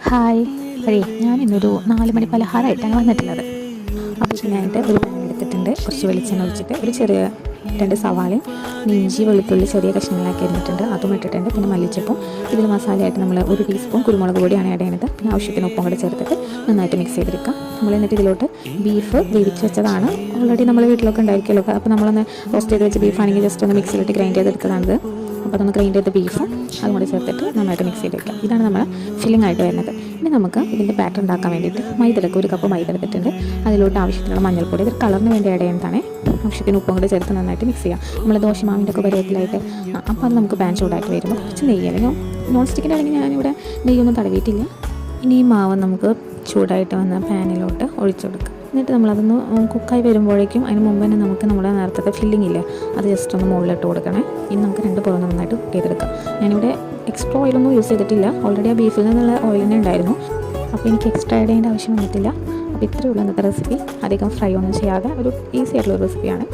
Hi വഴി ഞാൻ ഇന്നൊരു 4 മണി പലഹാരമായിട്ടാണ് വന്നിട്ടുള്ളത്. അപ്പോൾ ഇതിനായിട്ട് ഒരു പാൻ എടുത്തിട്ടുണ്ട്. കുറച്ച് വെളിച്ചെണ്ണ ഒഴിച്ചിട്ട് ഒരു ചെറിയ 2 സവാളയും ഇഞ്ചി വെളുത്തുള്ളി ചെറിയ കഷ്ണങ്ങളാക്കി അരിഞ്ഞിട്ടുണ്ട്, അതും ഇട്ടിട്ടുണ്ട്. പിന്നെ മല്ലിച്ചപ്പും ഇതിൽ മസാലയായിട്ട് നമ്മൾ 1 ടീസ്പൂൺ കുരുമുളക് പൊടിയാണ് ആഡ് ചെയ്യുന്നത്. പിന്നെ ആവശ്യത്തിന് ഉപ്പും കൂടെ ചേർത്തിട്ട് നന്നായിട്ട് മിക്സ് ചെയ്തെടുക്കാം. നമ്മൾ എന്നിട്ട് ഇതിലോട്ട് ബീഫ് വേവിച്ച് വെച്ചതാണ്, ഓൾറെഡി നമ്മൾ വീട്ടിലൊക്കെ ഉണ്ടായിരിക്കുമല്ലോ. അപ്പോൾ നമ്മളൊന്ന് റോസ്റ്റ് ചെയ്ത് വെച്ച് ബീഫാണെങ്കിൽ ജസ്റ്റ് ഒന്ന് മിക്സിയിലിട്ട് ഗ്രൈൻഡ് ചെയ്തെടുക്കുന്നതാണിത്. അപ്പോൾ അതൊന്ന് ഗ്രൈൻഡ് ചെയ്ത് ബീഫും അതും കൂടി ചേർത്തിട്ട് നന്നായിട്ട് മിക്സ് ചെയ്ത് വയ്ക്കാം. ഇതാണ് നമ്മൾ ഫില്ലിംഗ് ആയിട്ട് വരുന്നത്. ഇനി നമുക്ക് ഇതിൻ്റെ ബാറ്റർ ഉണ്ടാക്കാൻ വേണ്ടിയിട്ട് മൈദക്ക് 1 കപ്പ് മൈദ എടുത്തിട്ടുണ്ട്. അതിലോട്ട് ആവശ്യത്തിനുള്ള മഞ്ഞൾപ്പൊടി, ഇത് കളറിന് വേണ്ടി ആഡ് ചെയ്യുന്നതാണ്. ആവശ്യത്തിന് ഉപ്പും കൂടി ചേർത്ത് നന്നായിട്ട് മിക്സ് ചെയ്യാം. നമ്മൾ ദോശമാവിൻ്റെ ഒക്കെ പരുവത്തിലായിട്ട്. അപ്പോൾ അത് നമുക്ക് പാൻ ചൂടായിട്ട് വരുമ്പോൾ കുറച്ച് നെയ്യ്, അല്ലെങ്കിൽ നോൺ സ്റ്റിക്കിൻ്റെ ആണെങ്കിൽ ഞാനിവിടെ നെയ്യൊന്നും തടവിയിട്ടില്ല. ഇനി ഈ മാവ് നമുക്ക് ചൂടായിട്ട് വന്ന പാനിലോട്ട് ഒഴിച്ചു കൊടുക്കാം. എന്നിട്ട് നമ്മളതൊന്ന് കുക്കായി വരുമ്പോഴേക്കും അതിന് മുമ്പ് തന്നെ നമുക്ക് നമ്മുടെ നേരത്തെ ഫില്ലിംഗ് ഇല്ലേ, അത് ജസ്റ്റ് ഒന്ന് മുകളിലിട്ട് കൊടുക്കണേ. ഇനി നമുക്ക് 2 പുറം നന്നായിട്ട് കുക്ക് ചെയ്തെടുക്കാം. ഞാനിവിടെ എക്സ്ട്രാ ഓയിലൊന്നും യൂസ് ചെയ്തിട്ടില്ല, ഓൾറെഡി ആ ബീഫിൽ നിന്നുള്ള ഓയിൽ തന്നെ ഉണ്ടായിരുന്നു. അപ്പോൾ എനിക്ക് എക്സ്ട്രാ ആഡ് ചെയ്യേണ്ട ആവശ്യം വന്നിട്ടില്ല. അപ്പോൾ ഇത്രയേ ഉള്ളൂ ഇന്നത്തെ റെസിപ്പി. അധികം ഫ്രൈ ഒന്നും ചെയ്യാതെ ഒരു ഈസി ആയിട്ടുള്ള റെസിപ്പിയാണ്.